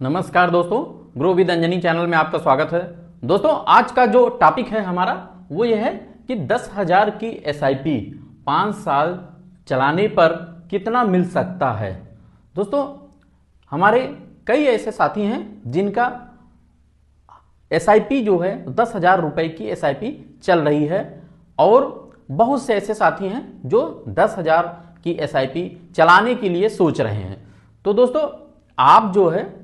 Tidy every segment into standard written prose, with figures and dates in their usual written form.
नमस्कार दोस्तों, grow with Anjani channel में आपका स्वागत है। दोस्तों, आज का जो टॉपिक है हमारा वो ये है कि 10,000 की एसआईपी 5 साल चलाने पर कितना मिल सकता है। दोस्तों, हमारे कई ऐसे साथी हैं जिनका एसआईपी जो है 10,000 रुपए की एसआईपी चल रही है और बहुत से ऐसे साथी हैं जो 10,000 की एसआईपी चलाने के लिए सोच रहे हैं। तो दोस्तों, आप जो है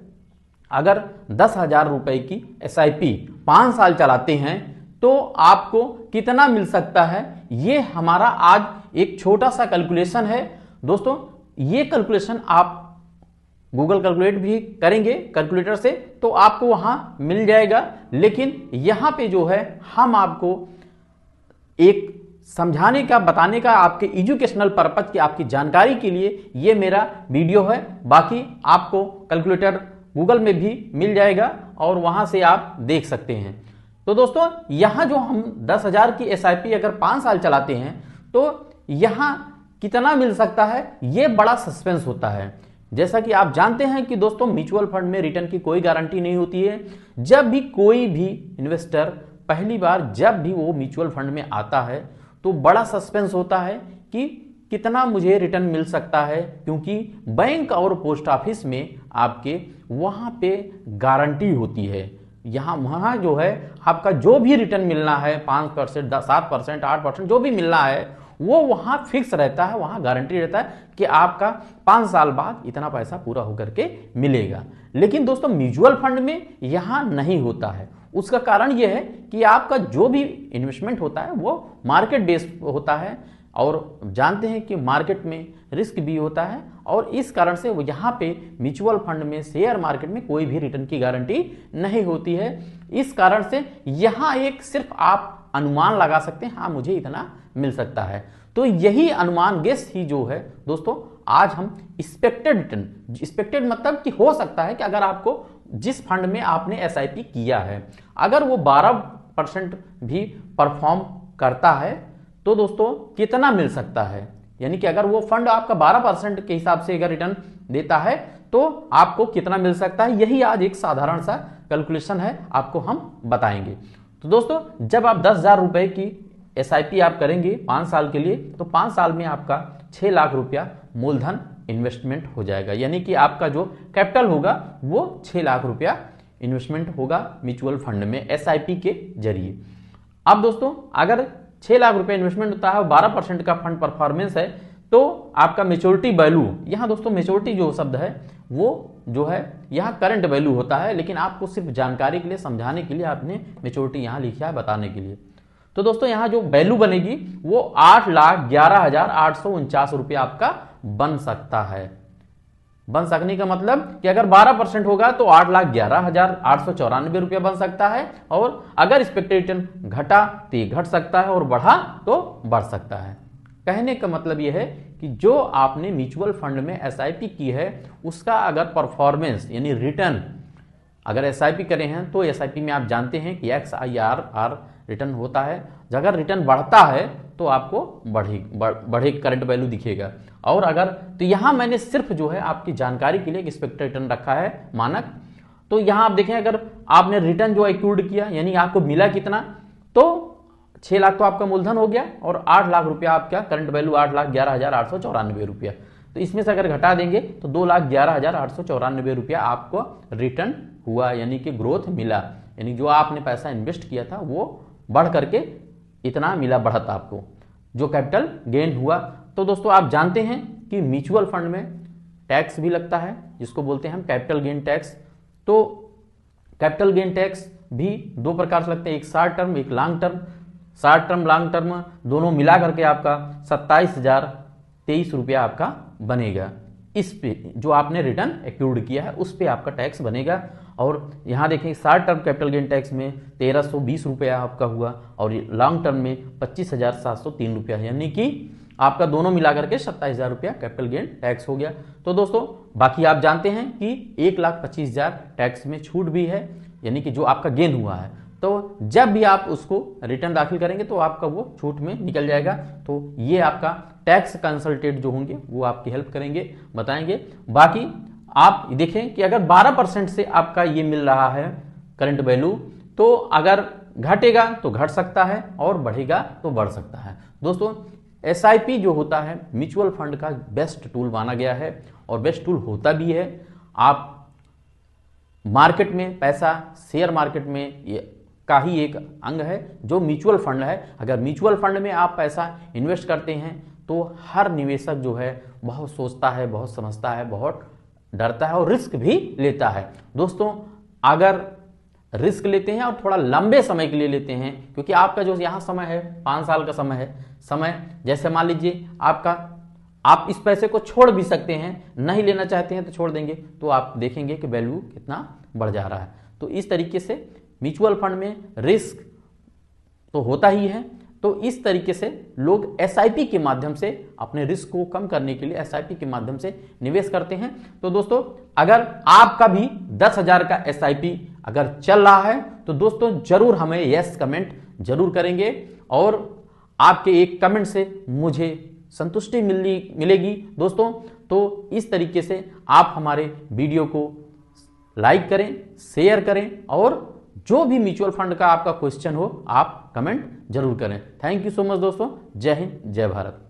अगर 10,000 रुपए की एसआईपी 5 साल चलाते हैं तो आपको कितना मिल सकता है, ये हमारा आज एक छोटा सा कैलकुलेशन है। दोस्तों, ये कैलकुलेशन आप गूगल कैलकुलेट भी करेंगे कैलकुलेटर से तो आपको वहां मिल जाएगा, लेकिन यहां पे जो है हम आपको एक समझाने का, बताने का, आपके एजुकेशनल पर्पज की, आपकी जानकारी के लिए ये मेरा वीडियो है। बाकी आपको कैलकुलेटर गूगल में भी मिल जाएगा और वहां से आप देख सकते हैं। तो दोस्तों, यहां जो हम 10,000 की एसआईपी अगर 5 साल चलाते हैं तो यहां कितना मिल सकता है, यह बड़ा सस्पेंस होता है। जैसा कि आप जानते हैं कि दोस्तों, म्यूचुअल फंड में रिटर्न की कोई गारंटी नहीं होती है। जब भी कोई भी इन्वेस्टर पहली बार जब भी वो म्यूचुअल फंड में आता है तो बड़ा सस्पेंस होता है कि कितना मुझे रिटर्न मिल सकता है, क्योंकि बैंक और पोस्ट ऑफिस में आपके वहां पे गारंटी होती है। वहां जो है आपका जो भी रिटर्न मिलना है 5%, 7%, 8% जो भी मिलना है वो वहां फिक्स रहता है, वहां गारंटी रहता है कि आपका 5 साल बाद इतना पैसा पूरा होकर के मिलेगा। लेकिन दोस्तों, म्यूचुअल फंड में यहां नहीं होता है। उसका कारण यह है कि आपका जो भी इन्वेस्टमेंट होता है वो मार्केट बेस्ड होता है और जानते हैं कि मार्केट में रिस्क भी होता है और इस कारण से वो यहाँ पे म्यूचुअल फंड में, शेयर मार्केट में कोई भी रिटर्न की गारंटी नहीं होती है। इस कारण से यहाँ एक सिर्फ आप अनुमान लगा सकते हैं, हाँ मुझे इतना मिल सकता है। तो यही अनुमान, गेस ही जो है दोस्तों, आज हम एक्सपेक्टेड रिटर्न, एक्सपेक्टेड मतलब कि हो सकता है कि अगर आपको जिस फंड में आपने एसआईपी किया है अगर वो 12% भी परफॉर्म करता है तो दोस्तों कितना मिल सकता है। यानी कि अगर वो फंड आपका 12% के हिसाब से अगर रिटर्न देता है तो आपको कितना मिल सकता है, यही आज एक साधारण सा कैलकुलेशन है, आपको हम बताएंगे। तो दोस्तों, जब आप 10,000 रुपए की एसआईपी आप करेंगे 5 साल के लिए तो 5 साल में आपका 6 लाख रुपया मूलधन इन्वेस्टमेंट हो जाएगा। यानी कि आपका जो कैपिटल होगा वो 6 लाख रुपया इन्वेस्टमेंट होगा म्यूचुअल फंड में एसआईपी के जरिए। अब दोस्तों, अगर 6 लाख रुपए इन्वेस्टमेंट होता है, 12% का फंड परफॉर्मेंस है तो आपका मेच्योरिटी वैल्यू, यहां दोस्तों मेच्योरिटी जो शब्द है वो जो है यहां करंट वैल्यू होता है, लेकिन आपको सिर्फ जानकारी के लिए, समझाने के लिए आपने मेच्योरिटी यहां लिखा है बताने के लिए। तो दोस्तों, यहां जो वैल्यू बनेगी वो 8,11,849 रुपया आपका बन सकता है। बन सकने का मतलब कि अगर 12% होगा तो 8,11,894 रुपया बन सकता है और अगर एक्सपेक्टेड रिटर्न घटा तो ये घट सकता है और बढ़ा तो बढ़ सकता है। कहने का मतलब यह है कि जो आपने म्यूचुअल फंड में एसआईपी की है उसका अगर परफॉर्मेंस यानी रिटर्न, अगर एसआईपी करे हैं तो एसआईपी में आप जानते हैं कि XIRR रिटर्न होता है। अगर रिटर्न बढ़ता है तो आपको बढ़े करंट वैल्यू दिखेगा। और अगर तो यहां मैंने सिर्फ जो है आपकी जानकारी के लिए एक्सपेक्टेड रिटर्न रखा है मानक। तो यहां आप देखें, अगर आपने रिटर्न जो एक्यूर्ड किया यानी आपको मिला कितना, तो 6 लाख तो आपका मूलधन हो गया और 8 लाख रुपया आपका करंट वैल्यू 8,11,894 रुपया। तो इसमें से अगर घटा देंगे तो 2,11,894 रुपया आपको रिटर्न हुआ, यानी कि ग्रोथ मिला। यानी जो आपने पैसा इन्वेस्ट किया था वो बढ़ करके इतना मिला बढ़त आपको, जो कैपिटल गेन हुआ। तो दोस्तों, आप जानते हैं कि म्यूचुअल फंड में टैक्स भी लगता है जिसको बोलते हैं हम कैपिटल गेन टैक्स। तो कैपिटल गेन टैक्स भी 2 प्रकार से लगते हैं, एक शॉर्ट टर्म, एक long term. Short term, long term दोनों मिला करके आपका 27,023 रुपया आपका बनेगा। इस पे जो आपने रिटर्न एक्यूर्ड किया है उस पे आपका टैक्स बनेगा। और यहां देखें, short term capital gain tax में 1,320 रुपया आपका हुआ और लॉन्ग टर्म में 25,703 रुपया, यानी कि आपका दोनों मिलाकर के 27,000 रुपया कैपिटल गेन टैक्स हो गया। तो दोस्तों, बाकी आप जानते हैं कि 1,25,000 टैक्स में छूट भी है, यानी कि जो आपका गेन हुआ है। तो जब भी आप उसको रिटर्न दाखिल करेंगे तो आपका वो छूट में निकल जाएगा। तो ये आपका टैक्स कंसल्टेंट जो होंगे वो आपकी हेल्प करेंगे, बताएंगे। बाकी आप देखें कि अगर 12% से आपका ये मिल रहा है करंट वैल्यू, तो अगर घटेगा तो घट सकता है और बढ़ेगा तो बढ़ सकता है। दोस्तों एसआईपी जो होता है म्यूचुअल फंड का बेस्ट टूल माना गया है और बेस्ट टूल होता भी है। आप मार्केट में पैसा, शेयर मार्केट में ये का ही एक अंग है जो म्यूचुअल फंड है। अगर म्यूचुअल फंड में आप पैसा इन्वेस्ट करते हैं तो हर निवेशक जो है बहुत सोचता है, बहुत समझता है, बहुत डरता है और रिस्क भी लेता है। दोस्तों अगर रिस्क लेते हैं और थोड़ा लंबे समय के लिए लेते हैं, क्योंकि आपका जो यहाँ समय है 5 साल का समय है, समय जैसे मान लीजिए आपका, आप इस पैसे को छोड़ भी सकते हैं, नहीं लेना चाहते हैं तो छोड़ देंगे, तो आप देखेंगे कि वैल्यू कितना बढ़ जा रहा है। तो इस तरीके से म्यूचुअल फंड में रिस्क तो होता ही है, तो इस तरीके से लोग एसआईपी के माध्यम से अपने रिस्क को कम करने के लिए एसआईपी के माध्यम से निवेश करते हैं। तो दोस्तों अगर आपका भी 10,000 का एसआईपी अगर चल रहा है तो दोस्तों जरूर हमें यस कमेंट जरूर करेंगे और आपके एक कमेंट से मुझे संतुष्टि मिलेगी दोस्तों। तो इस तरीके से आप हमारे वीडियो को लाइक करें, शेयर करें और जो भी म्यूचुअल फंड का आपका क्वेश्चन हो आप कमेंट जरूर करें। थैंक यू सो मच दोस्तों। जय हिंद, जय भारत।